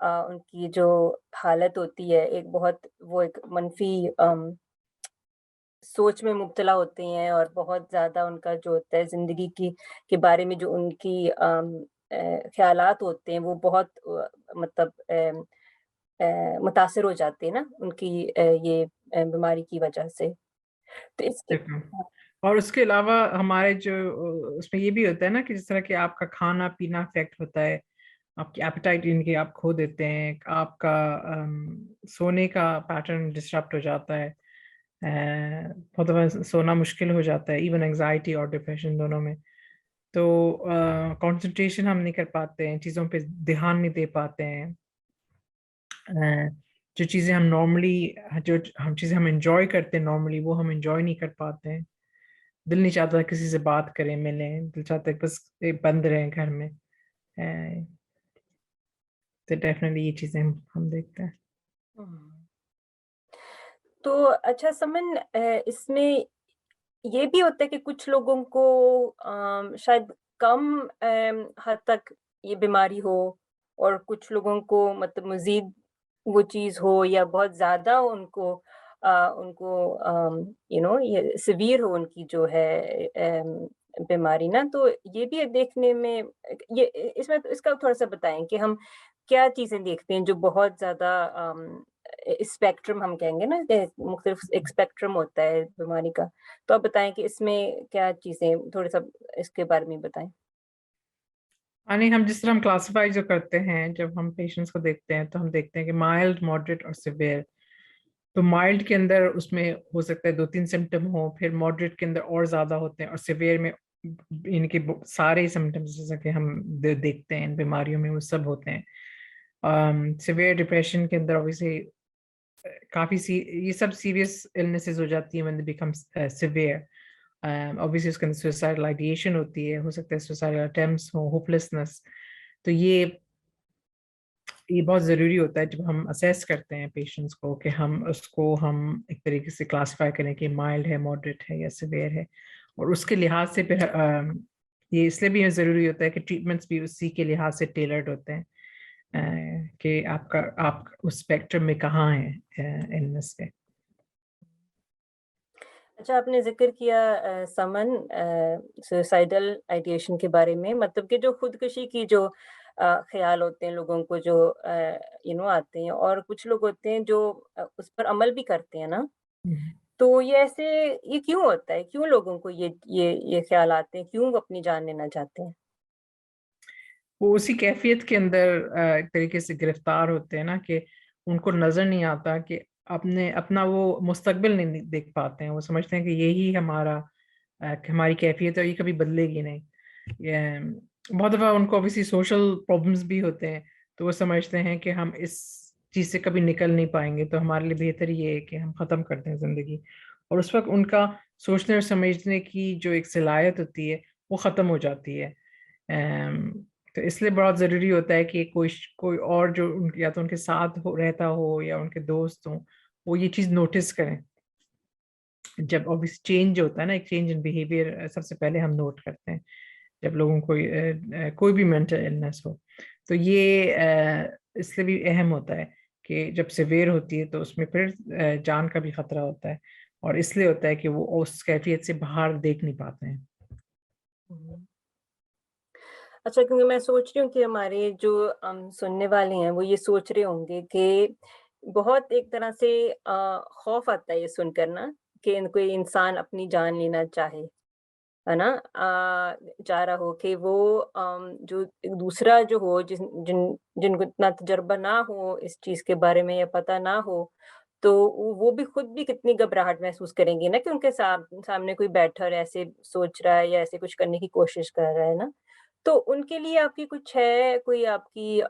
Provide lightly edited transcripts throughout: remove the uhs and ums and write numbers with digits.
ان کی جو حالت ہوتی ہے ایک بہت وہ ایک منفی سوچ میں مبتلا ہوتے ہیں، اور بہت زیادہ ان کا جو ہوتا ہے زندگی کے بارے میں جو ان کی خیالات ہوتے ہیں وہ بہت مطلب متاثر ہو جاتے ہیں نا ان کی یہ بیماری کی وجہ سے. تو اس کے اور اس کے علاوہ ہمارے جو اس میں یہ بھی ہوتا ہے نا کہ جس طرح کہ آپ کا کھانا پینا افیکٹ ہوتا ہے، آپ کی ایپیٹائٹ ان کی آپ کھو دیتے ہیں، آپ کا سونے کا پیٹرن ڈسٹرپٹ ہو جاتا ہے، بہت دفعہ سونا مشکل ہو جاتا ہے، ایون انگزائٹی اور ڈپریشن دونوں میں. تو کنسنٹریشن ہم نہیں کر پاتے ہیں، چیزوں پہ دھیان نہیں دے پاتے ہیں. جو چیزیں ہم نارملی چیزیں ہم انجوائے کرتے ہیں نارملی وہ ہم انجوائے نہیں کر پاتے ہیں. دل نہیں چاہتا کسی سے بات کریں ملیں، دل چاہتا ہے بس بند رہیں گھر میں. تو ڈیفینیٹلی یہ چیزیں ہم دیکھتے ہیں. تو اچھا سمن، اس میں یہ بھی ہوتا ہے کہ کچھ لوگوں کو شاید کم حد تک یہ بیماری ہو، اور کچھ لوگوں کو مطلب مزید وہ چیز ہو، یا بہت زیادہ ان کو یہ سیویئر ہو ان کی جو ہے بیماری نا. تو یہ بھی دیکھنے میں یہ اس کا تھوڑا سا بتائیں کہ ہم کیا چیزیں دیکھتے ہیں جو بہت زیادہ اسپیکٹرم ہم کہیں گے نا، مختلف ایک اسپیکٹرم ہوتا ہے بیماری کا. تو آپ بتائیں کہ اس میں کیا چیزیں، تھوڑا سا اس کے بارے میں بتائیں. یعنی ہم جس طرح ہم کلاسیفائی جو کرتے ہیں جب ہم پیشنٹس کو دیکھتے ہیں تو ہم دیکھتے ہیں کہ مائلڈ، ماڈریٹ اور سیویئر. تو مائلڈ کے اندر اس میں ہو سکتا ہے 2-3 سمٹم ہوں، پھر ماڈریٹ کے اندر اور زیادہ ہوتے ہیں، اور سیویئر میں ان کے سارے سمٹمس جیسا کہ ہم دیکھتے ہیں ان بیماریوں میں وہ سب ہوتے ہیں. سیویئر ڈپریشن کے اندر اوبیسلی کافی یہ سب سیریس النیسز ہو جاتی ہیں when they become severe. Obviously اس کے اندر سوسائڈل آئیڈیشن ہوتی ہے، ہو سکتا ہے سوسائڈل اٹیمپٹس ہوں، ہوپلیسنس. تو یہ بہت ضروری ہوتا ہے جب ہم اسیس کرتے ہیں پیشنٹس کو کہ ہم اس کو ایک طریقے سے کلاسیفائی کریں کہ مائلڈ ہے، ماڈریٹ ہے یا سیویئر ہے. اور اس کے لحاظ سے پھر یہ اس لیے بھی ضروری ہوتا ہے کہ ٹریٹمنٹس بھی اسی کے لحاظ سے ٹیلرڈ ہوتے ہیں کہ آپ اس اسپیکٹرم میں کہاں ہیں النس کے. اچھا، آپ نے ذکر کیا سمن سوسائڈل آئیڈیشن کے بارے میں، مطلب کہ جو خودکشی کی جو خیال ہوتے ہیں لوگوں کو جو آتے ہیں، اور کچھ لوگ ہوتے ہیں جو اس پر عمل بھی کرتے ہیں نا. تو یہ کیوں ہوتا ہے؟ کیوں لوگوں کو یہ خیال آتے ہیں؟ کیوں وہ اپنی جان لینا چاہتے ہیں؟ وہ اسی کیفیت کے اندر ایک طریقے سے گرفتار ہوتے ہیں نا کہ ان کو نظر نہیں آتا کہ اپنا وہ مستقبل نہیں دیکھ پاتے ہیں. وہ سمجھتے ہیں کہ یہی ہماری کیفیت ہے اور یہ کبھی بدلے گی نہیں. بہت دفعہ ان کو obviously سوشل پرابلمس بھی ہوتے ہیں، تو وہ سمجھتے ہیں کہ ہم اس چیز سے کبھی نکل نہیں پائیں گے، تو ہمارے لیے بہتر یہ ہے کہ ہم ختم کر دیں زندگی. اور اس وقت ان کا سوچنے اور سمجھنے کی جو ایک صلاحیت ہوتی ہے وہ ختم ہو جاتی ہے. تو اس لیے بہت ضروری ہوتا ہے کہ کوئی اور جو یا تو ان کے ساتھ رہتا ہو یا ان کے دوست ہوں، وہ یہ چیز نوٹس کریں. جب obviously چینج ہوتا ہے نا، ایک چینج ان بیہیویئر سب سے پہلے ہم نوٹ کرتے ہیں جب لوگوں کو کوئی بھی مینٹل النس ہو. تو یہ اس لیے بھی اہم ہوتا ہے کہ جب سیویئر ہوتی ہے تو اس میں پھر جان کا بھی خطرہ ہوتا ہے، اور اس لیے ہوتا ہے کہ وہ اس کیفیت سے باہر دیکھ نہیں پاتے ہیں. اچھا، کیونکہ میں سوچ رہی ہوں کہ ہمارے جو سننے والے ہیں وہ یہ سوچ رہے ہوں گے کہ بہت ایک طرح سے خوف آتا ہے یہ سن کر نا، کہ کوئی انسان اپنی جان لینا چاہے، ہے نا، چاہ رہا ہو کہ وہ جو دوسرا جو ہو جن کو اتنا تجربہ نہ ہو اس چیز کے بارے میں یا پتہ نہ ہو، تو وہ بھی خود بھی کتنی گھبراہٹ محسوس کریں گے نا کہ ان کے سامنے کوئی بیٹھا اور ایسے سوچ رہا ہے یا ایسے کچھ کرنے کی کوشش کر رہا ہے نا. تو ان کے لیے آپ کی کچھ ہے، کوئی آپ کی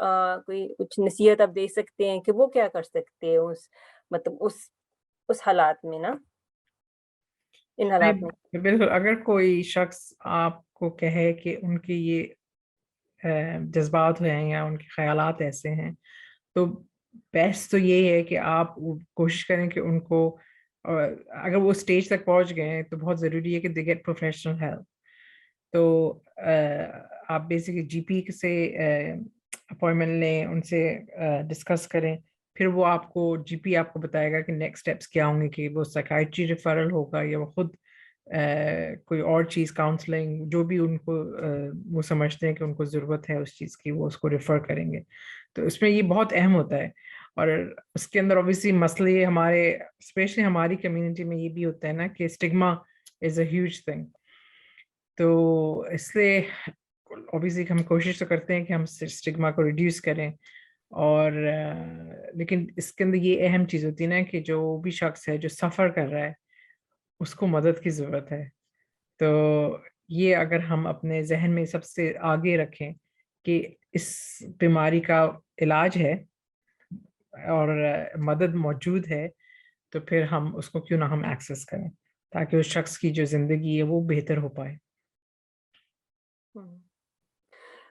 کوئی کچھ نصیحت آپ دے سکتے ہیں کہ وہ کیا کر سکتے ہیں مطلب اس حالات میں نا، ان حالات میں؟ بالکل. اگر کوئی شخص آپ کو کہے کہ ان کے یہ جذبات ہیں یا ان کے خیالات ایسے ہیں، تو بیسٹ تو یہ ہے کہ آپ کوشش کریں کہ ان کو، اگر وہ اسٹیج تک پہنچ گئے ہیں تو بہت ضروری ہے کہ دے گیٹ پروفیشنل ہیلپ. تو آپ بیسکلی جی پی سے اپوائنٹمنٹ لیں, ان سے ڈسکس کریں, پھر وہ آپ کو جی پی آپ کو بتائے گا کہ نیکسٹ اسٹیپس کیا ہوں گے, کہ وہ سائیکائٹری ریفرل ہوگا یا وہ خود کوئی اور چیز, کاؤنسلنگ, جو بھی ان کو وہ سمجھتے ہیں کہ ان کو ضرورت ہے اس چیز کی, وہ اس کو ریفر کریں گے. تو اس میں یہ بہت اہم ہوتا ہے. اور اس کے اندر اوبیسلی مسئلے ہمارے اسپیشلی ہماری کمیونٹی میں یہ بھی ہوتا ہے نا کہ stigma is a huge thing. تو اس لیے اوبیسلی ہم کوشش تو کرتے ہیں کہ ہم اسٹگما کو ریڈیوس کریں. اور لیکن اس کے اندر یہ اہم چیز ہوتی ہے نا کہ جو بھی شخص ہے جو سفر کر رہا ہے اس کو مدد کی ضرورت ہے. تو یہ اگر ہم اپنے ذہن میں سب سے آگے رکھیں کہ اس بیماری کا علاج ہے اور مدد موجود ہے, تو پھر ہم اس کو کیوں نہ ہم ایکسیس کریں تاکہ اس شخص کی جو زندگی ہے وہ بہتر ہو پائے.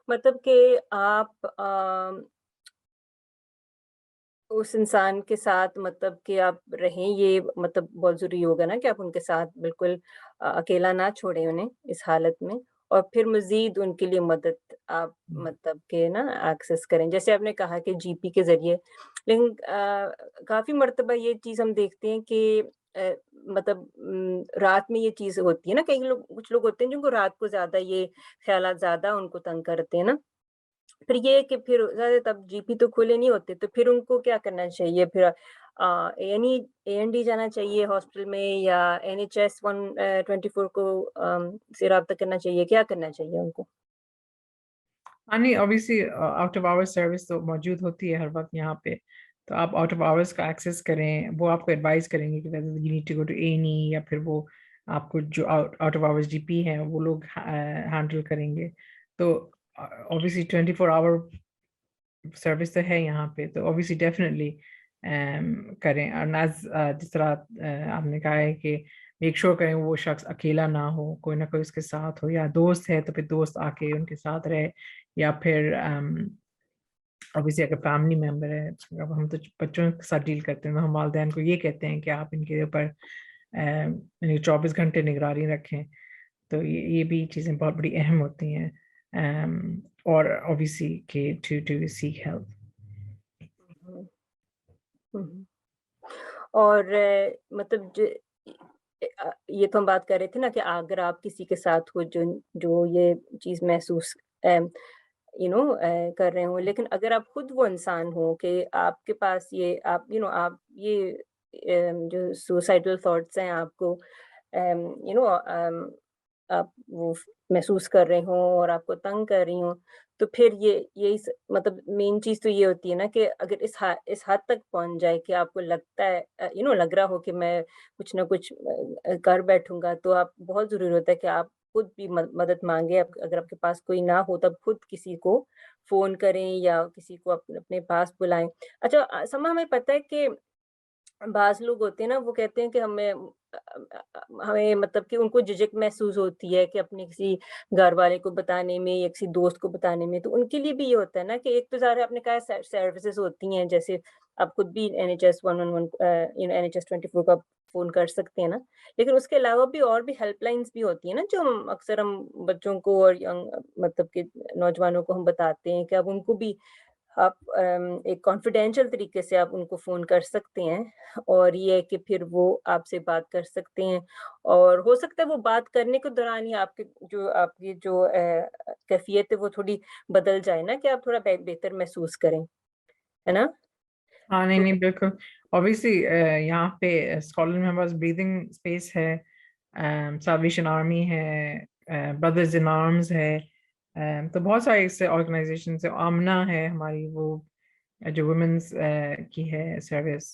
مطلب کہ آپ اس انسان کے ساتھ مطلب کہ آپ رہیں, یہ مطلب بہت ضروری ہوگا نا کہ آپ ان کے ساتھ بالکل اکیلا نہ چھوڑیں انہیں اس حالت میں, اور پھر مزید ان کے لیے مدد آپ مطلب کہ نا ایکسیس کریں, جیسے آپ نے کہا کہ جی پی کے ذریعے. لیکن کافی مرتبہ یہ چیز ہم دیکھتے ہیں کہ مطلب رات میں یہ چیز ہوتی ہے نا, کچھ لوگ ہوتے ہیں جن کو رات کو زیادہ یہ خیالات زیادہ ان کو تنگ کرتے ہیں نا. پھر یہ کہ پھر زیادہ تب جی پی تو کھلے نہیں ہوتے, تو پھر ان کو کیا کرنا چاہیے؟ پھر اے این ڈی جانا چاہیے ہاسپٹل میں, یا NHS 124 کو سے رابطہ کرنا چاہیے, کیا کرنا چاہیے ان کو؟ ہاں نہیں, obviously out of hours service تو موجود ہوتی ہے ہر وقت یہاں پہ, تو آپ آؤٹ آف آورس کا ایکسیس کریں. وہ آپ کو ایڈوائز کریں گے کہ whether you need to go to A&E, یا پھر وہ آپ کو جو آؤٹ آف آورس جی پی ہیں وہ لوگ ہینڈل کریں گے. تو اوبیسلی 24 آور سروس تو ہے یہاں پہ, تو اوبیسلی ڈیفینیٹلی کریں. اور جس طرح آپ نے کہا ہے کہ میک شور کریں وہ شخص اکیلا نہ ہو, کوئی نہ کوئی اس کے ساتھ ہو, یا دوست ہے تو پھر دوست آ کے ان کے ساتھ رہے, یا پھر اوبیسلی اگر فیملی ممبر ہے. اب ہم تو بچوں کے ساتھ ڈیل کرتے ہیں تو ہم والدین کو یہ کہتے ہیں کہ آپ ان کے اوپر 24 گھنٹے نگرانی رکھیں. تو یہ بھی چیزیں بہت بڑی اہم ہوتی ہیں. اور اوبیسلی کہ ٹو سیک ہیلپ. اور مطلب یہ تو ہم بات کر رہے تھے نا کہ اگر آپ کسی کے ساتھ ہو جو یہ چیز محسوس کر رہے ہوں, لیکن اگر آپ خود وہ انسان ہو کہ آپ کے پاس یہ آپ یہ جو سوسائڈل تھاٹس ہیں آپ کو آپ وہ محسوس کر رہے ہوں اور آپ کو تنگ کر رہی ہوں, تو پھر یہی مطلب مین چیز تو یہ ہوتی ہے نا کہ اگر اس حد تک پہنچ جائے کہ آپ کو لگتا ہے لگ رہا ہو کہ میں کچھ نہ کچھ کر بیٹھوں گا, تو آپ بہت ضروری ہوتا ہے کہ آپ خود بھی مدد مانگے. اگر آپ کے پاس کوئی نہ ہو تب خود کسی کو فون کریں یا کسی کو اپنے پاس بلائیں. اچھا سما, ہمیں پتہ ہے کہ بعض لوگ ہوتے ہیں نا, وہ کہتے ہیں کہ ہمیں مطلب کہ ان کو جھجک محسوس ہوتی ہے کہ اپنے کسی گھر والے کو بتانے میں یا کسی دوست کو بتانے میں. تو ان کے لیے بھی یہ ہوتا ہے نا کہ ایک تو ظاہر آپ نے کہا سروسز ہوتی ہیں, جیسے آپ خود بھی NHS 111 NHS 24 کا فون کر سکتے ہیں نا, لیکن اس کے علاوہ بھی اور بھی ہیلپ لائنس بھی ہوتی ہیں نا, جو اکثر ہم بچوں کو اور مطلب کہ نوجوانوں کو ہم بتاتے ہیں کہ اب ان کو بھی آپ ایک کانفیڈینشیل طریقے سے آپ ان کو فون کر سکتے ہیں, اور یہ ہے کہ پھر وہ آپ سے بات کر سکتے ہیں, اور ہو سکتا ہے وہ بات کرنے کے دوران ہی آپ کی جو کیفیت ہے وہ تھوڑی بدل جائے نا, کہ آپ تھوڑا بہتر محسوس کریں, ہے نا. ہاں نہیں بالکل. اوبیسلی یہاں پہ اسکاٹلینڈ میں ہمارے پاس بریدنگ اسپیس ہے, سالویشن آرمی ہے, برادرز ان آرمز ہے, تو بہت سارے اس سے آرگنائزیشنز ہے. آمنا ہے ہماری, وہ جو ویمنس کی ہے سروس,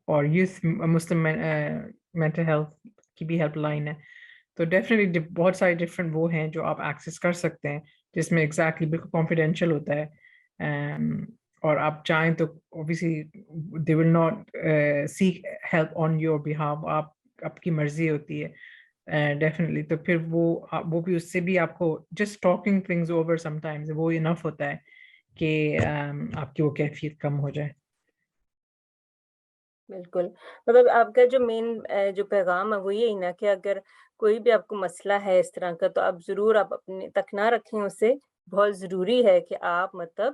اور یوتھ مسلم مینٹل ہیلتھ کی بھی ہیلپ لائن ہے. تو ڈیفینیٹلی بہت سارے ڈفرینٹ وہ ہیں جو آپ ایکسیس کر سکتے ہیں, جس میں ایگزیکٹلی بالکل کانفیڈینشیل ہوتا ہے. اور آپ چاہیں تو obviously they will not seek help on your behalf, آپ کی مرضی ہوتی ہے ڈیفینیٹلی. تو پھر وہ بھی اس سے بھی آپ کو just talking things over some times وہ انف ہوتا ہے کہ آپ کی وہ کیفیت کم ہو جائے. بالکل, مطلب آپ کا جو مین جو پیغام ہے وہ یہی نا کہ اگر کوئی بھی آپ کو مسئلہ ہے اس طرح کا, تو آپ ضرور آپ اپنے تک نہ رکھیں اسے. بہت ضروری ہے کہ آپ مطلب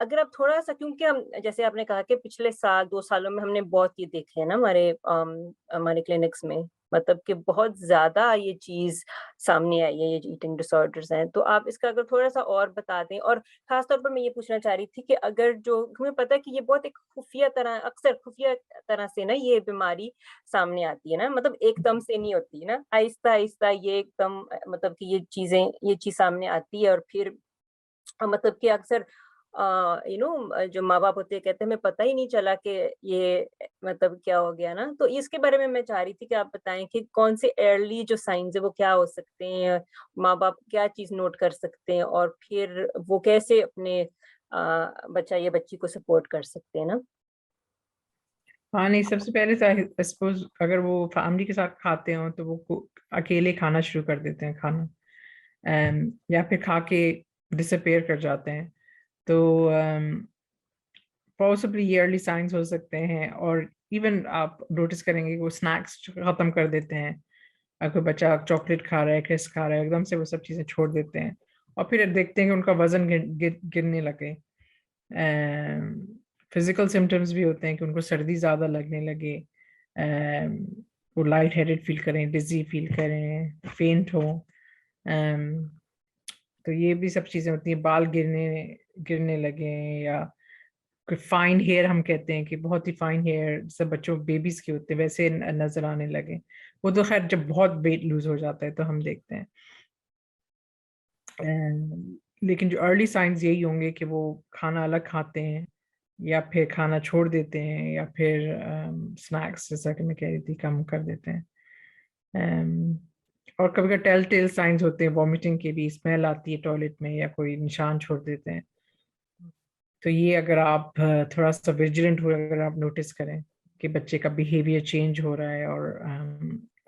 اگر آپ تھوڑا-سا کیونکہ ہم جیسے آپ نے کہا کہ پچھلے سال 2 سالوں میں ہم نے بہت یہ دیکھے ہیں نا ہمارے کلینکس میں، مطلب کہ بہت زیادہ یہ چیز سامنے آئی ہے، یہ جو ایٹنگ ڈس آرڈرز ہیں، تو آپ اس کا اگر تھوڑا-سا اور بتا دیں، اور خاص طور پر میں یہ پوچھنا چاہ رہی تھی کہ اگر جو ہمیں پتہ ہے کہ یہ بہت ایک خفیہ طرح، اکثر خفیہ طرح سے نا یہ بیماری سامنے آتی ہے نا، مطلب ایک دم سے نہیں ہوتی نا، آہستہ-آہستہ یہ ایک دم مطلب کہ یہ چیز سامنے آتی ہے، اور پھر مطلب کہ اکثر جو ماں-باپ ہوتے ہیں کہتے ہیں ہمیں پتہ ہی نہیں چلا کہ یہ مطلب کیا ہو گیا نا، تو اس کے بارے میں چاہ رہی تھی کہ آپ بتائیں کہ کون سے ارلی جو سائنز ہیں وہ کیا ہو سکتے ہیں، ماں-باپ کیا چیز نوٹ کر سکتے ہیں، اور پھر وہ کیسے اپنے بچہ یا بچی کو سپورٹ کر سکتے ہیں نا؟ ہاں نہیں، سب سے پہلے تو سپوز اگر وہ فیملی کے ساتھ کھاتے ہوں تو وہ اکیلے کھانا شروع کر دیتے ہیں کھانا، یا پھر کھا کے ڈسپیئر کر جاتے ہیں، تو پاسبلی یہ ارلی سائنس ہو سکتے ہیں. اور ایون آپ نوٹس کریں گے کہ وہ اسنیکس ختم کر دیتے ہیں. اگر بچہ چاکلیٹ کھا رہا ہے، کرسپ کھا رہا ہے، ایک دم سے وہ سب چیزیں چھوڑ دیتے ہیں، اور پھر دیکھتے ہیں کہ ان کا وزن گرنے لگے. فزیکل سمٹمز بھی ہوتے ہیں کہ ان کو سردی زیادہ لگنے لگے، وہ لائٹ ہیڈڈ فیل کریں، ڈزی فیل کریں، فینٹ ہو. تو یہ بھی سب چیزیں ہوتی ہیں. بال گرنے لگیں، یا فائن ہیئر ہم کہتے ہیں کہ بہت ہی فائن ہیئر سب بچوں بیبیز کے ہوتے ہیں ویسے نظر آنے لگے. وہ تو خیر جب بہت ویٹ لوز ہو جاتا ہے تو ہم دیکھتے ہیں. لیکن جو ارلی سائنز یہی ہوں گے کہ وہ کھانا الگ کھاتے ہیں، یا پھر کھانا چھوڑ دیتے ہیں، یا پھر سنیکس جیسا کہ میں کہہ رہی تھی کم کر دیتے ہیں. اور کبھی کبھی ٹیل ٹیل سائنز ہوتے ہیں وامٹنگ کے بھی، اسمیل آتی ہے ٹوائلٹ میں، یا کوئی نشان چھوڑ دیتے ہیں. تو یہ اگر آپ تھوڑا سا ویجیلنٹ ہوئے، اگر آپ نوٹس کریں کہ بچے کا بیہیویئر چینج ہو رہا ہے، اور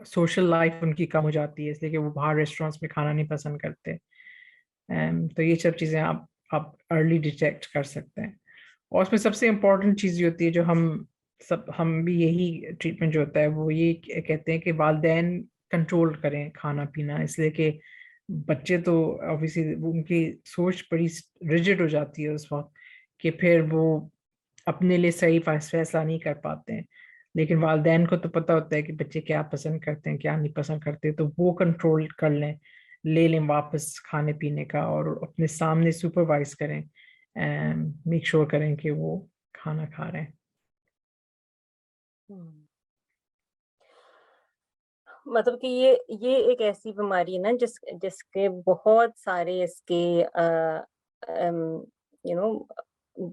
سوشل لائف ان کی کم ہو جاتی ہے اس لیے کہ وہ باہر ریسٹورینٹس میں کھانا نہیں پسند کرتے، تو یہ سب چیزیں آپ ارلی ڈیٹیکٹ کر سکتے ہیں. اور اس میں سب سے امپورٹنٹ چیز یہ ہوتی ہے جو ہم بھی یہی ٹریٹمنٹ جو ہوتا ہے وہ یہ کہتے ہیں کہ والدین کنٹرول کریں کھانا پینا، اس لیے کہ بچے تو obviously ان کی سوچ بڑی ریجڈ ہو جاتی ہے اس وقت کہ پھر وہ اپنے لیے صحیح فیصلہ نہیں کر پاتے ہیں. لیکن والدین کو تو پتہ ہوتا ہے کہ بچے کیا پسند کرتے ہیں، کیا نہیں پسند کرتے، تو وہ کنٹرول کر لے لیں واپس کھانے پینے کا، اور اپنے سامنے سپروائز کریں، میک شور کریں کہ وہ کھانا کھا رہے ہیں. مطلب کہ یہ ایک ایسی بیماری ہے نا جس کے بہت سارے اس کے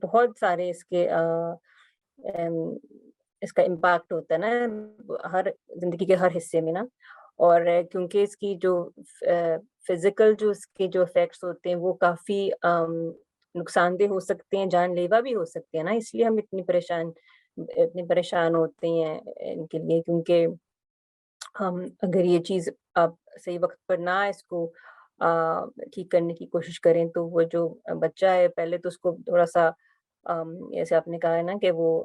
بہت سارے اس کا امپیکٹ ہوتا ہے نا ہر زندگی کے ہر حصے میں نا. اور کیونکہ اس کی جو فزیکل جو اس کے جو افیکٹس ہوتے ہیں وہ کافی نقصان دہ ہو سکتے ہیں، جان لیوا بھی ہو سکتے ہیں نا، اس لیے ہم اتنے پریشان ہوتے ہیں ان کے لیے. کیونکہ ہم اگر یہ چیز آپ صحیح وقت پر نہ اس کو ٹھیک کرنے کی کوشش کریں تو وہ جو بچہ ہے پہلے تو اس کو تھوڑا سا جیسے آپ نے کہا ہے نا کہ وہ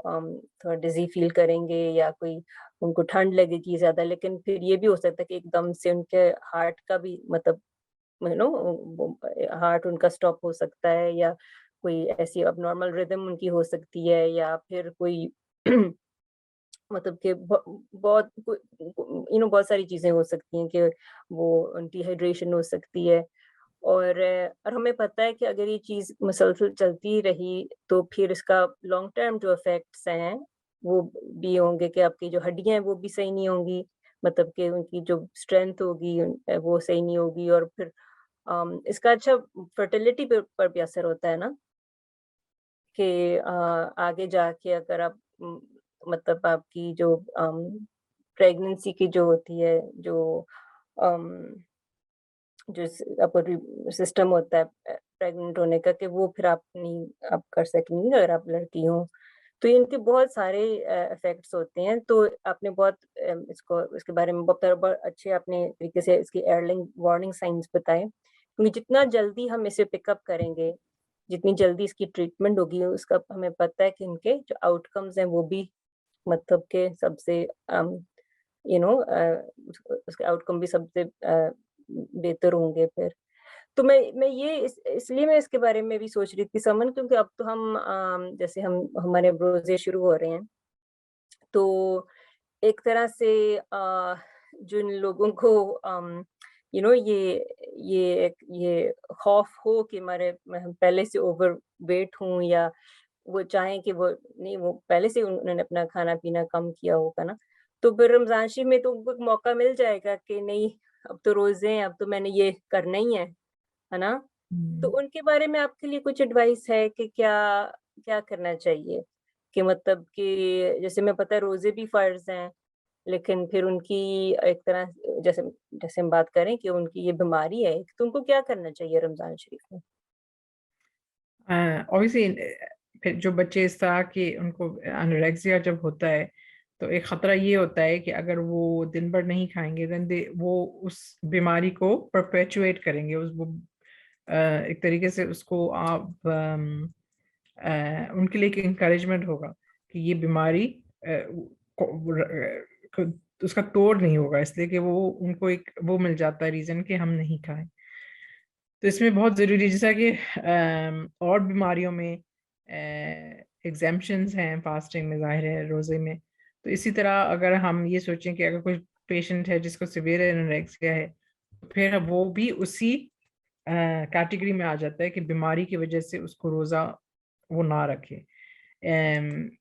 تھوڑا ڈزی فیل کریں گے، یا کوئی ان کو ٹھنڈ لگے گی زیادہ، لیکن پھر یہ بھی ہو سکتا ہے کہ ایک دم سے ان کے ہارٹ کا بھی مطلب ہارٹ ان کا سٹاپ ہو سکتا ہے، یا کوئی ایسی اب نارمل ردم ان کی ہو سکتی ہے، یا پھر کوئی مطلب کہ بہت ساری چیزیں ہو سکتی ہیں کہ وہ ڈی ہائیڈریشن ہو سکتی ہے. اور ہمیں پتہ ہے کہ اگر یہ چیز مسلسل چلتی رہی تو پھر اس کا لانگ ٹرم جو افیکٹس ہیں وہ بھی ہوں گے کہ آپ کی جو ہڈیاں ہیں وہ بھی صحیح نہیں ہوں گی، مطلب کہ ان کی جو اسٹرینتھ ہوگی وہ صحیح نہیں ہوگی. اور پھر اس کا اچھا فرٹیلٹی پر بھی اثر ہوتا ہے نا، کہ آگے جا کے اگر آپ مطلب آپ کی جو پریگننسی کی جو ہوتی ہے جو سسٹم ہوتا ہے پریگننٹ ہونے کا، کہ وہ پھر آپ نہیں آپ کر سکیں گی اگر آپ لڑکی ہوں. تو ان کے بہت سارے افیکٹس ہوتے ہیں. تو آپ نے بہت اس کے بارے میں بہت اچھے اپنے طریقے سے اس کی ارلی وارننگ سائنس بتائے، کیونکہ جتنا جلدی ہم اسے پک اپ کریں گے، جتنی جلدی اس کی ٹریٹمنٹ ہوگی، اس کا ہمیں پتہ ہے کہ ان کے جو آؤٹ کمز ہیں وہ بھی مطلب کہ سب سے اس کے آؤٹ کم بھی سب سے بہتر ہوں گے پھر. تو میں یہ اس لیے میں اس کے بارے میں بھی سوچ رہی تھی سمن، کیونکہ اب تو ہم جیسے ہمارے روزے شروع ہو رہے ہیں، تو ایک طرح سے جن لوگوں کو یہ خوف ہو کہ میں پہلے سے اوور ویٹ ہوں، یا وہ چاہیں کہ وہ نہیں، وہ پہلے سے انہوں نے اپنا کھانا پینا کم کیا ہوگا نا، تو پھر رمضان شریف میں تو ان کو ایک موقع مل جائے گا کہ نہیں اب تو روزے ہیں، اب تو میں نے یہ کرنا ہی ہے نا. تو ان کے بارے میں آپ کے لیے کچھ ایڈوائس ہے کہ کیا کرنا چاہیے؟ کہ مطلب کہ جیسے میں پتہ ہے روزے بھی فرض ہیں، لیکن پھر ان کی ایک طرح جیسے ہم بات کریں کہ ان کی یہ بیماری ہے، تو ان کو کیا کرنا چاہیے رمضان شریف میں؟ obviously پھر جو بچے اس طرح کے ان کو انوریکسیا جب ہوتا ہے تو ایک خطرہ یہ ہوتا ہے کہ اگر وہ دن بھر نہیں کھائیں گے دین وہ اس بیماری کو پرپیچویٹ کریں گے، وہ ایک طریقے سے اس کو آپ ان کے لیے ایک انکریجمنٹ ہوگا کہ یہ بیماری اس کا توڑ نہیں ہوگا، اس لیے کہ وہ ان کو ایک وہ مل جاتا ہے ریزن کہ ہم نہیں کھائیں. تو اس میں بہت ضروری ہے، جیسا کہ اور بیماریوں میں ایگزیمپشنز ہیں فاسٹنگ میں، ظاہر ہے روزے میں، تو اسی طرح اگر ہم یہ سوچیں کہ اگر کوئی پیشنٹ ہے جس کو سیویئر انوریکسیا ہے، پھر وہ بھی اسی کیٹیگری میں آ جاتا ہے کہ بیماری کی وجہ سے اس کو روزہ وہ نہ رکھے،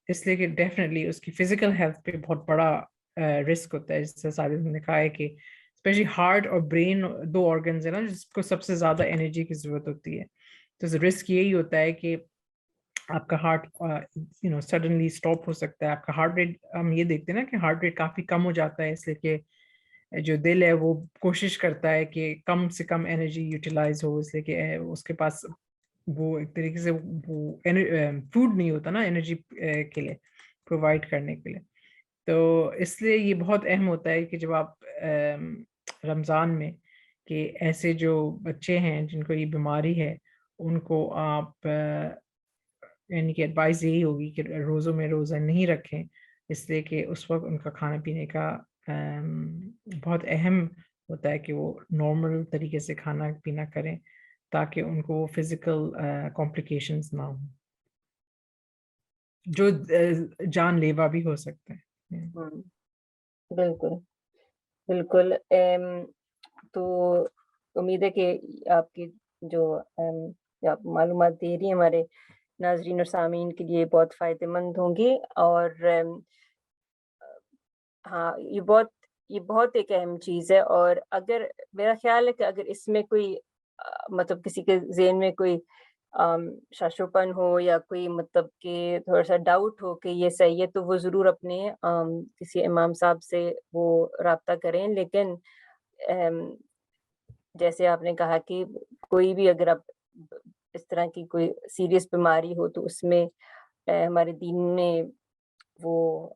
اس لیے کہ ڈیفینیٹلی اس کی فزیکل ہیلتھ پہ بہت بڑا رسک ہوتا ہے. جس سے ثابت نے کہا ہے کہ اسپیشلی ہارٹ اور برین دو آرگنز ہیں نا جس کو سب سے زیادہ انرجی کی ضرورت ہوتی ہے، تو رسک یہی ہوتا ہے کہ آپ کا ہارٹ سڈنلی اسٹاپ ہو سکتا ہے. آپ کا ہارٹ ریٹ، ہم یہ دیکھتے ہیں نا کہ ہارٹ ریٹ کافی کم ہو جاتا ہے، اس لیے کہ جو دل ہے وہ کوشش کرتا ہے کہ کم سے کم انرجی یوٹیلائز ہو، اس لیے کہ اس کے پاس وہ ایک طریقے سے وہ فوڈ نہیں ہوتا نا انرجی کے لیے پرووائڈ کرنے کے لیے. تو اس لیے یہ بہت اہم ہوتا ہے کہ جب آپ رمضان میں کہ ایسے جو بچے ہیں جن کو یہ بیماری ہے ان کو آپ یعنی کہ ایڈوائز یہی ہوگی کہ روزوں میں روزہ نہیں رکھیں، اس لیے کہ اس وقت ان کا کھانا پینے کا بہت اہم ہوتا ہے کہ وہ نارمل طریقے سے کھانا پینا کریں تاکہ ان کو فزیکل کمپلیکیشنز نہ ہوں جو جان لیوا بھی ہو سکتے ہیں. بالکل بالکل. تو امید ہے کہ آپ کی جو آپ معلومات دے رہی ہیں ہمارے ناظرین اور سامعین کے لیے بہت فائدہ مند ہوں گی، اور ہاں یہ بہت ایک اہم چیز ہے. اور اگر میرا خیال ہے کہ اگر اس میں کوئی مطلب کسی کے ذہن میں کوئی شاشوپن ہو یا کوئی مطلب کہ تھوڑا سا ڈاؤٹ ہو کہ یہ صحیح ہے، تو وہ ضرور اپنے کسی امام صاحب سے وہ رابطہ کریں. لیکن جیسے آپ نے کہا کہ کوئی بھی اگر آپ اس طرح کی کوئی سیریس بیماری ہو تو اس میں ہمارے دین میں وہ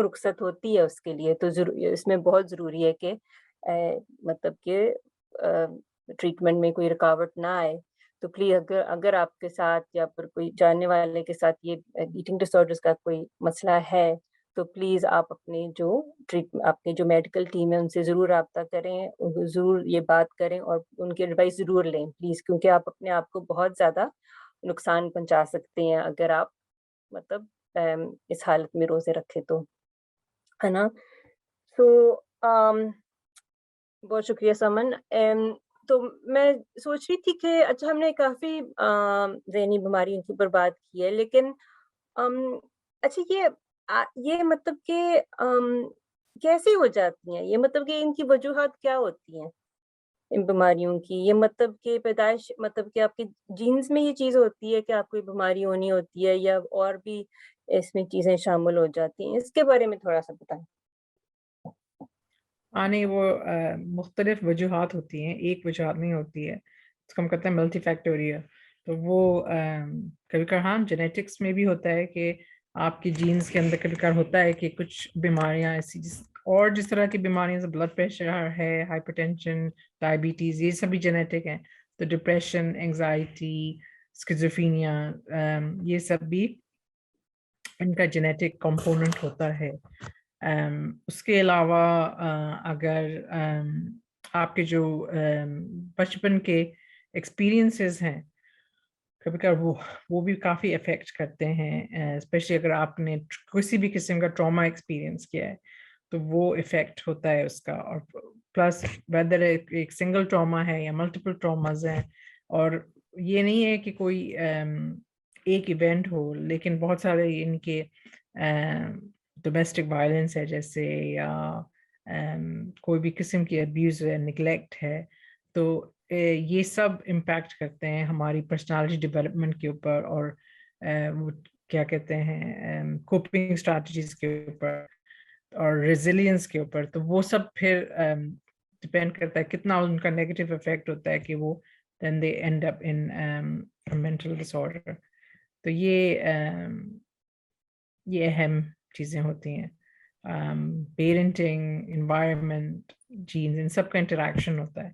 رخصت ہوتی ہے اس کے لیے. تو اس میں بہت ضروری ہے کہ مطلب کہ ٹریٹمنٹ میں کوئی رکاوٹ نہ آئے. تو پلیز اگر آپ کے ساتھ یا پھر کوئی جاننے والے کے ساتھ یہ ایٹنگ ڈس آرڈرز کا کوئی مسئلہ ہے تو پلیز آپ اپنے آپ کے جو میڈیکل ٹیم ہے ان سے ضرور رابطہ کریں، ضرور یہ بات کریں اور ان کی ایڈوائس ضرور لیں پلیز، کیونکہ آپ اپنے آپ کو بہت زیادہ نقصان پہنچا سکتے ہیں اگر آپ مطلب اس حالت میں روزے رکھے تو، ہے نا. سو بہت شکریہ سمن. تو میں سوچ رہی تھی کہ اچھا ہم نے کافی ذہنی بیماریوں کے اوپر بات کی ہے، لیکن اچھا یہ مطلب کہ کیسے ہو جاتی ہیں یہ، مطلب کہ ان کی وجوہات کیا ہوتی ہیں ان بیماریوں کی؟ یہ مطلب کہ پیدائش مطلب کہ آپ کے جینز میں یہ چیز ہوتی ہے کہ آپ کو یہ بیماری ہونی ہوتی ہے، یا اور بھی اس میں چیزیں شامل ہو جاتی ہیں؟ اس کے بارے میں تھوڑا سا بتائیں. نہیں، وہ مختلف وجوہات ہوتی ہیں، ایک وجوہات نہیں ہوتی ہے، اس کو ہم کہتے ہیں ملٹی فیکٹوریل. تو وہ کبھی کبھار ہاں جینیٹکس میں بھی ہوتا ہے کہ آپ کی جینز کے اندر کبھی کبھار ہوتا ہے کہ کچھ بیماریاں ایسی اور جس طرح کی بیماریاں جیسے بلڈ پریشر ہے، ہائپر ٹینشن، ڈائبٹیز، یہ سبھی جینیٹک ہیں. تو ڈپریشن، انگزائٹی، اسکیزوفرینیا، یہ سب بھی ان کا جینیٹک کمپوننٹ ہوتا ہے. اس کے علاوہ اگر آپ کے جو بچپن کے ایکسپیرینسز ہیں کبھی کبھی وہ بھی کافی افیکٹ کرتے ہیں، اسپیشلی اگر آپ نے کسی بھی قسم کا ٹراما ایکسپیرینس کیا ہے تو وہ افیکٹ ہوتا ہے اس کا. اور پلس ویدر ایک سنگل ٹراما ہے یا ملٹیپل ٹراماز ہیں، اور یہ نہیں ہے کہ کوئی ایک ایونٹ ہو، لیکن بہت سارے ان کے ڈومیسٹک وائلنس ہے جیسے، یا کوئی بھی قسم کی ابیوز ہے، نگلیکٹ ہے، تو یہ سب امپیکٹ کرتے ہیں ہماری پرسنالٹی ڈیولپمنٹ کے اوپر، اور وہ کیا کہتے ہیں کوپنگ اسٹریٹجیز کے اوپر اور ریزیلینس کے اوپر. تو وہ سب پھر ڈپینڈ کرتا ہے کتنا ان کا نیگیٹو افیکٹ ہوتا ہے کہ وہ then they end up in a mental disorder. تو یہ اہم چیزیں ہوتی ہیں. پیرنٹنگ، انوائرمنٹ، جینز، ان سب کا انٹریکشن ہوتا ہے.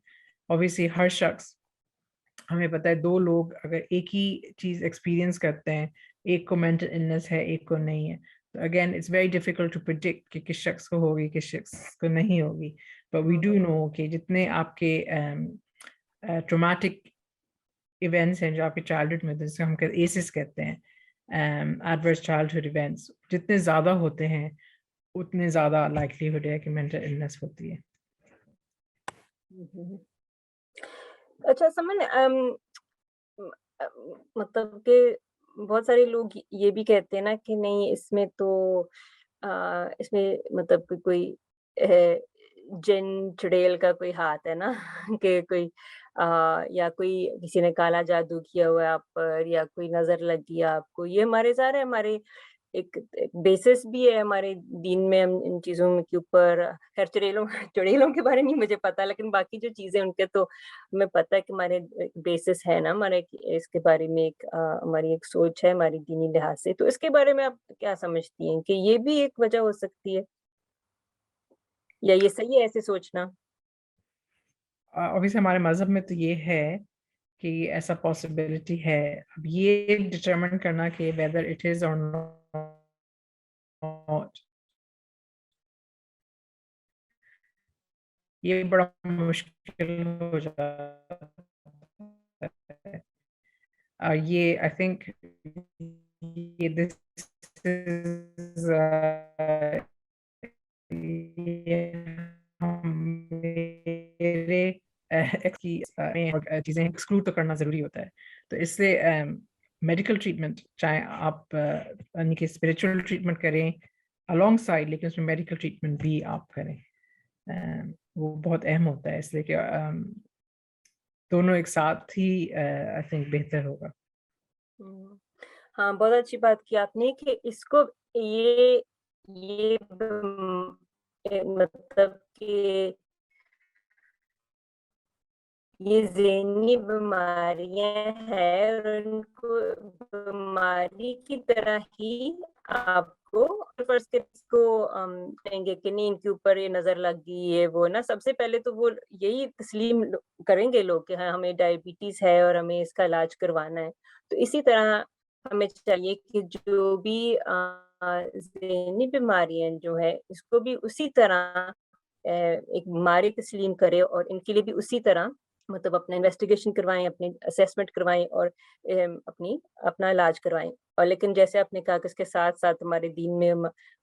اوبیسلی ہر شخص، ہمیں پتہ ہے 2 لوگ اگر ایک ہی چیز ایکسپیرینس کرتے ہیں، ایک کو مینٹل النس ہے ایک کو نہیں ہے، تو again it's very difficult to predict کہ کس شخص کو ہوگی کس شخص کو نہیں ہوگی. بٹ وی ڈو نو کہ جتنے آپ کے ٹرومیٹک ایونٹس ہیں جو آپ کے چائلڈہڈ میں، جسے ہم ایسز کہتے ہیں، ایڈورس چائلڈہڈ ایونٹس، جتنے زیادہ ہوتے ہیں اتنے زیادہ لائکلیہڈ ہے کہ مینٹل النس ہوتی ہے. اچھا سمن، مطلب کہ بہت سارے لوگ یہ بھی کہتے ہیں نا کہ نہیں اس میں تو اس میں مطلب کہ کوئی جن چڑیل کا کوئی ہاتھ ہے نا کہ کوئی یا کوئی کسی نے کالا جادو کیا ہوا ہے آپ پر، یا کوئی نظر لگ گیا آپ کو. یہ ہمارے سارے ہمارے ایک بیسس بھی ہے ہمارے دین میں ان چیزوں کے اوپر. خیر چڑیلوں کے بارے میں مجھے پتا، لیکن باقی جو چیزیں ان کے تو ہمیں پتا ہے کہ ہمارے بیسس ہے نا ہمارے اس کے بارے میں. ایک ہماری ایک سوچ ہے ہماری دینی لحاظ سے. تو اس کے بارے میں آپ کیا سمجھتی ہیں کہ یہ بھی ایک وجہ ہو سکتی ہے، یا یہ صحیح ہے ایسے سوچنا؟ obviously ہمارے مذہب میں تو یہ ہے کہ ایسا پاسبلٹی ہے. اب یہ ڈٹرمن کرنا کہ whether it is or not، یہ بڑا مشکل ہو جاتا ہے. یہ I think this is میرے چیزیں ایکسکلوڈ تو کرنا ضروری ہوتا ہے. تو اس سے میڈیکل ٹریٹمنٹ، چاہے آپ یعنی کہ اسپریچول ٹریٹمنٹ کریں الانگ سائڈ، لیکن اس میں میڈیکل ٹریٹمنٹ بھی آپ کریں، وہ بہت اہم ہوتا ہے، اس لیے کہ دونوں ایک ساتھ ہی آئی تھنک بہتر ہوگا. ہاں بہت اچھی بات کی آپ نے کہ اس کو یہ مطلب کہ یہ ذہنی بیماریاں ہیں اور ان کو بیماری کی طرح ہی آپ کو فرض کے اس کو کہیں گے کہ نہیں ان کے اوپر یہ نظر لگ گئی ہے وہ نا، سب سے پہلے تو وہ یہی تسلیم کریں گے لوگ کہ ہاں ہمیں ڈائبٹیز ہے اور ہمیں اس کا علاج کروانا ہے. تو اسی طرح ہمیں چاہیے کہ جو بھی ذہنی بیماریاں جو ہے اس کو بھی اسی طرح ایک بیماری تسلیم کرے، اور ان کے لیے بھی اسی طرح مطلب اپنا انویسٹیگیشن کروائیں، اپنی اسیسمنٹ کروائیں اور اپنا علاج کروائیں. اور لیکن جیسے آپ نے کہا کہ اس کے ساتھ ساتھ ہمارے دین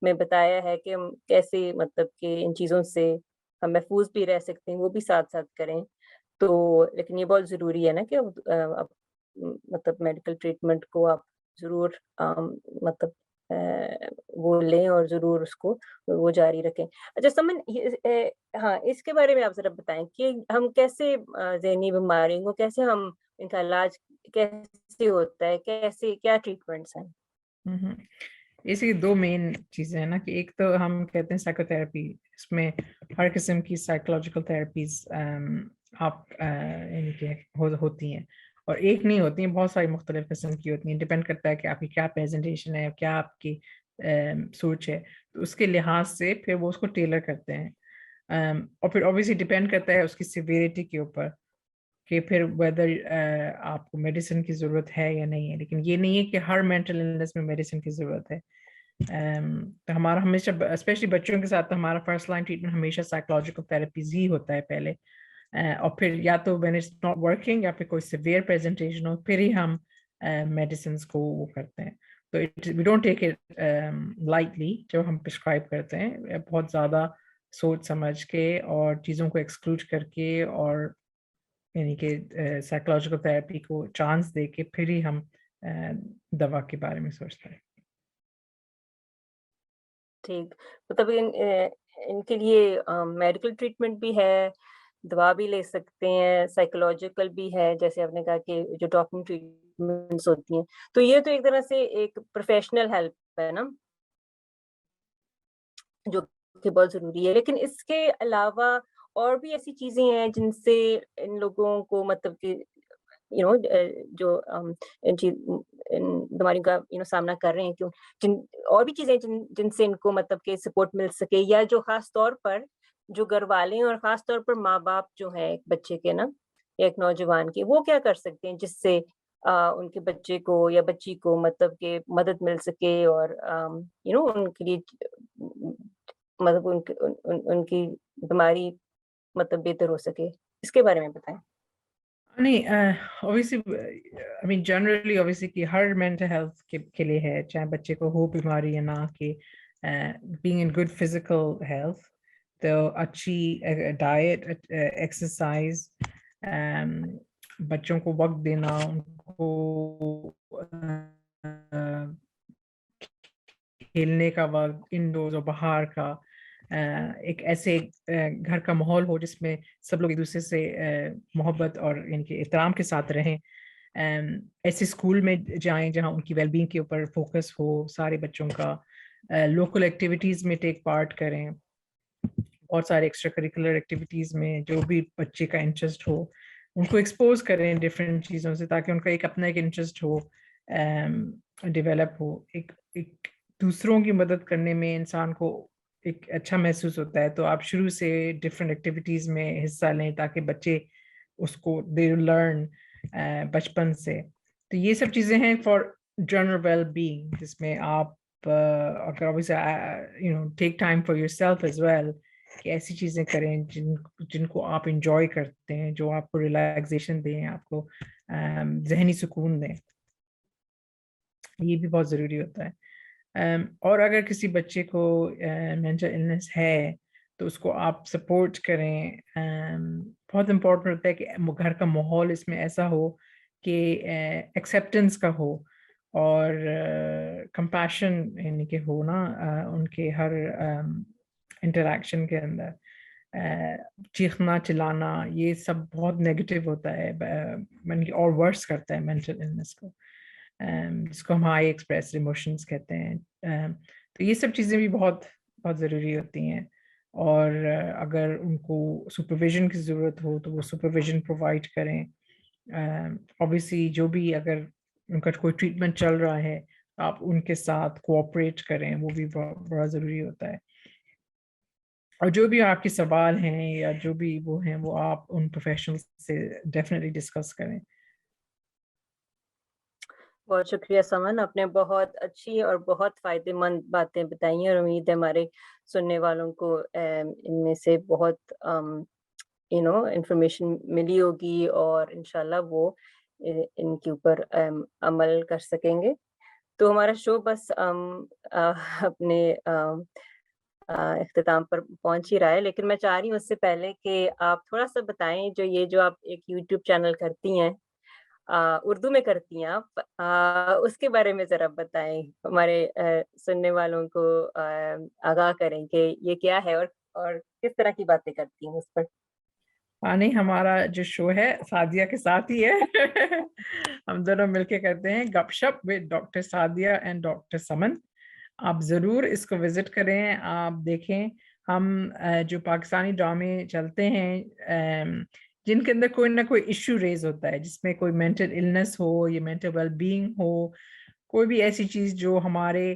میں بتایا ہے کہ ہم کیسے مطلب کہ ان چیزوں سے ہم محفوظ بھی رہ سکتے ہیں، وہ بھی ساتھ ساتھ کریں. تو لیکن یہ بہت ضروری ہے نا کہ مطلب میڈیکل ٹریٹمنٹ کو آپ ضرور مطلب وہ لیں اور ضرور اس کو وہ جاری رکھیں. اچھا سمن، ہاں اس کے بارے میں آپ ذرا بتائیں کہ ہم کیسے ذہنی بیماریوں کو کیسے ہم ان کا علاج کیسے ہوتا ہے، کیسے کیا ٹریٹمنٹس ہیں؟ اسی 2 مین چیزیں ہیں نا کہ ایک تو ہم کہتے ہیں سائیکو تھراپی، اس میں ہر قسم کی سائیکولوجیکل تھراپیز آپ یعنی کہ ہوتی ہیں، اور ایک نہیں ہوتی ہیں، بہت ساری مختلف قسم کی ہوتی ہیں. ڈپینڈ کرتا ہے کہ آپ کی کیا پریزنٹیشن ہے، کیا آپ کی سوچ ہے، تو اس کے لحاظ سے پھر وہ اس کو ٹیلر کرتے ہیں. اور پھر اوبیسلی ڈپینڈ کرتا ہے اس کی سیویریٹی کے اوپر کہ پھر ویدر آپ کو میڈیسن کی ضرورت ہے یا نہیں ہے. لیکن یہ نہیں ہے کہ ہر مینٹل النس میں میڈیسن کی ضرورت ہے. تو ہمارا ہمیشہ اسپیشلی بچوں کے ساتھ ہمارا فرسٹ لائن ٹریٹمنٹ ہمیشہ سائیکولوجیکل تھراپیز ہی ہوتا ہے پہلے. اور پھر یا تو when it's not working یا پھر کوئی severe presentation ہو پھر ہی ہم medicines کو وہ کرتے ہیں. تو we don't take it lightly جو ہم prescribe کرتے ہیں, بہت زیادہ سوچ سمجھ کے اور چیزوں کو ایکسکلوڈ کر کے اور یعنی کہ سائیکولوجیکل تھراپی کو چانس دے کے پھر ہی ہم دوا کے بارے میں سوچتے ہیں. ٹھیک, مطلب ان کے لیے میڈیکل ٹریٹمنٹ بھی ہے, دوا بھی لے سکتے ہیں, سائیکولوجیکل بھی ہے, جیسے آپ نے کہا کہ جو ٹاکنگ ٹریٹمنٹس ہوتی ہیں, تو یہ تو ایک طرح سے ایک پروفیشنل ہیلپ ہے نا, جو کہ بہت ضروری ہے. لیکن اس کے علاوہ اور بھی ایسی چیزیں ہیں جن سے ان لوگوں کو مطلب کہ جو ان بیماریوں کا سامنا کر رہے ہیں, کیوں جن اور بھی چیزیں جن سے ان کو مطلب کہ سپورٹ مل سکے, یا جو خاص طور پر جو گھر والے ہیں اور خاص طور پر ماں باپ جو ہیں ایک بچے کے نا یا ایک نوجوان کے, وہ کیا کر سکتے ہیں جس سے ان کے بچے کو یا بچی کو مطلب کہ مدد مل سکے اور ان کے لیے مطلب ان کی بیماری مطلب بہتر ہو سکے, اس کے بارے میں بتائیں. نہیں obviously I mean generally obviously کہ ہر mental health کے لیے ہے, چاہے بچے کو ہو بیماری یا نہ, کہ being in good physical health, تو اچھی ڈائٹ, ایکسرسائز, بچوں کو وقت دینا, ان کو کھیلنے کا وقت انڈورز اور باہر کا, ایک ایسے گھر کا ماحول ہو جس میں سب لوگ ایک دوسرے سے محبت اور ان کے احترام کے ساتھ رہیں, ایسے اسکول میں جائیں جہاں ان کی ویل بینگ کے اوپر فوکس ہو سارے بچوں کا, لوکل ایکٹیویٹیز میں ٹیک پارٹ کریں, بہت سارے ایکسٹرا کریکولر ایکٹیویٹیز میں جو بھی بچے کا انٹرسٹ ہو ان کو ایکسپوز کریں ڈفرینٹ چیزوں سے, تاکہ ان کا ایک اپنا ایک انٹرسٹ ہو, ڈیولپ ہو. ایک دوسروں کی مدد کرنے میں انسان کو ایک اچھا محسوس ہوتا ہے, تو آپ شروع سے ڈفرینٹ ایکٹیویٹیز میں حصہ لیں تاکہ بچے اس کو دے لرن بچپن سے. تو یہ سب چیزیں ہیں فار جنرل ویل بینگ, جس میں آپ اگر take time for yourself as well, کہ ایسی چیزیں کریں جن کو آپ انجوائے کرتے ہیں, جو آپ کو ریلیکسیشن دیں, آپ کو ذہنی سکون دیں, یہ بھی بہت ضروری ہوتا ہے. اور اگر کسی بچے کو مینٹل النس ہے تو اس کو آپ سپورٹ کریں. بہت امپورٹنٹ ہوتا ہے کہ گھر کا ماحول اس میں ایسا ہو کہ ایکسیپٹنس کا ہو اور کمپیشن یعنی کہ ہو نا ان کے ہر انٹریکشن کے اندر. چیخنا چلانا یہ سب بہت نیگیٹو ہوتا ہے اور ورس کرتا ہے مینٹل النس کو, جس کو ہم ہائی ایکسپریس ایموشنز کہتے ہیں. تو یہ سب چیزیں بھی بہت بہت ضروری ہوتی ہیں, اور اگر ان کو سپرویژن کی ضرورت ہو تو وہ سپرویژن پرووائڈ کریں. اوبیسلی جو بھی اگر ان کا کوئی ٹریٹمنٹ چل رہا ہے آپ ان کے ساتھ کوآپریٹ کریں, وہ بھی بڑا ضروری ہوتا ہے. اور جو بھی آپ کے سوال ہیں یا جو بھی وہ ہیں وہ آپ ان پروفیشنل سے ڈیفینیٹلی ڈسکس کریں. بہت شکریہ سمن, آپ نے بہت اچھی اور بہت فائدے مند باتیں بتائی ہیں, اور امید ہے ہمارے سننے والوں کو ان میں سے بہت انفارمیشن ملی ہوگی, اور انشاءاللہ وہ ان کے اوپر عمل کر سکیں گے. تو ہمارا شو بس اپنے اختتام پر پہنچ ہی رہا ہے, لیکن میں چاہ رہی ہوں اس سے پہلے کہ آپ تھوڑا سا بتائیں, جو آپ ایک یوٹیوب چینل کرتی ہیں, اردو میں کرتی ہیں آپ, اس کے بارے میں ذرا بتائیں, ہمارے سننے والوں کو آگاہ کریں کہ یہ کیا ہے اور کس طرح کی باتیں کرتی ہیں اس پر. نہیں, ہمارا جو شو ہے سعدیہ کے ساتھ ہی ہے. ہم دونوں مل کے کرتے ہیں گپ ship with doctor Sadia and doctor سمن. آپ ضرور اس کو وزٹ کریں, آپ دیکھیں. ہم جو پاکستانی ڈرامے چلتے ہیں جن کے اندر کوئی نہ کوئی ایشو ریز ہوتا ہے, جس میں کوئی مینٹل النس ہو یا مینٹل ویل بینگ ہو, کوئی بھی ایسی چیز جو ہمارے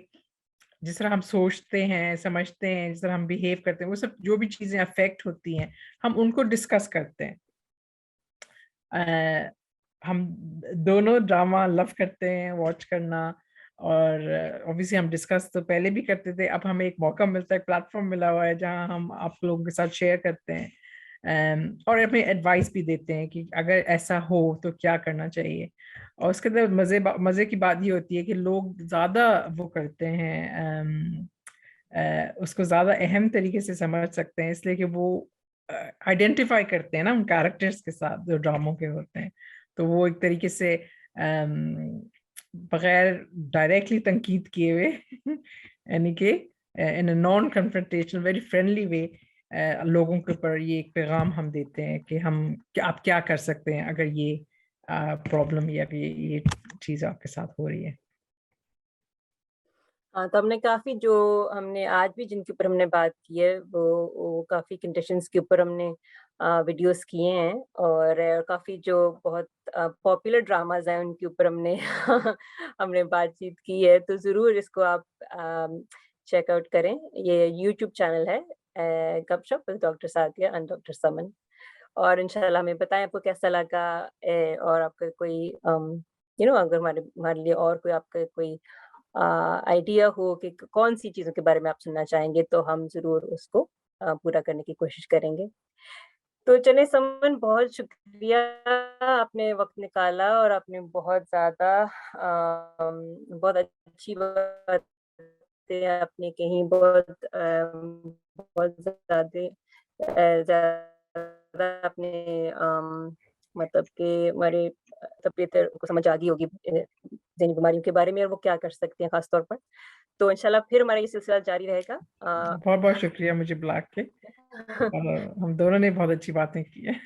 جس طرح ہم سوچتے ہیں سمجھتے ہیں, جس طرح ہم بیہیو کرتے ہیں, وہ سب جو بھی چیزیں افیکٹ ہوتی ہیں ہم ان کو ڈسکس کرتے ہیں. ہم دونوں ڈرامہ لو کرتے ہیں واچ کرنا, اور اوبیسلی ہم ڈسکس تو پہلے بھی کرتے تھے, اب ہمیں ایک موقع ملتا ہے, ایک پلیٹ فارم ملا ہوا ہے جہاں ہم آپ لوگوں کے ساتھ شیئر کرتے ہیں اور اپنے ایڈوائس بھی دیتے ہیں کہ اگر ایسا ہو تو کیا کرنا چاہیے. اور اس کے اندر مزے کی بات یہ ہوتی ہے کہ لوگ زیادہ وہ کرتے ہیں، اس کو زیادہ اہم طریقے سے سمجھ سکتے ہیں، اس لیے کہ وہ آئیڈینٹیفائی کرتے ہیں نا ان کیریکٹرز کے ساتھ جو ڈراموں کے ہوتے ہیں. تو وہ ایک طریقے سے بغیر ڈائریکٹلی تنقید کیے ہوئے یعنی کہ ان نان کنفرنٹیشنل ویری فرینڈلی وے لوگوں کے اوپر یہ ایک پیغام ہم دیتے ہیں کہ آپ کیا کر سکتے ہیں اگر یہ پرابلم یا یہ چیز آپ کے ساتھ ہو رہی ہے. ہاں، تو ہم نے کافی جو ہم نے آج بھی جن کے اوپر ہم نے بات کی ہے وہ کافی کنڈیشنز کے اوپر ہم نے ویڈیوز کیے ہیں، اور کافی جو بہت پاپولر ڈراماز ہیں ان کے اوپر ہم نے ہم نے بات چیت کی ہے. تو ضرور اس کو آپ چیک آؤٹ کریں. یہ یوٹیوب چینل ہے گپ ship with doctor Sadia and doctor سمن. اور انشاءاللہ ہمیں بتائیں آپ کو کیسا لگا، اور آپ کا کوئی اگر ہمارے لیے اور کوئی آپ کا کوئی آئیڈیا ہو کہ کون سی چیزوں کے بارے میں آپ سننا چاہیں گے تو ہم ضرور اس کو پورا کرنے کی کوشش کریں گے. تو چلیں سمن، بہت شکریہ، آپ نے وقت نکالا اور آپ نے بہت زیادہ بہت اچھی باتیں آپ نے کہیں، بہت زیادہ آپ نے مطلب کہ ہمارے طبیعت کو سمجھ آ گئی ہوگی ذہنی بیماریوں کے بارے میں اور وہ کیا کر سکتے ہیں خاص طور پر. تو انشاءاللہ پھر ہمارا یہ سلسلہ جاری رہے گا. بہت بہت شکریہ مجھے بلا کے، اور ہم دونوں نے بہت اچھی باتیں کی ہیں.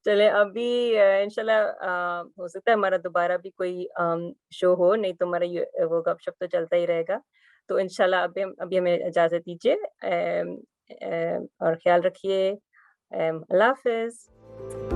چلیں ابھی انشاءاللہ ہو سکتا ہے ہمارا دوبارہ بھی کوئی شو ہو، نہیں تو ہمارا وہ گپ شپ تو چلتا ہی رہے گا. تو انشاءاللہ ابھی ہمیں اجازت دیجیے، اور خیال رکھیے. اللہ حافظ.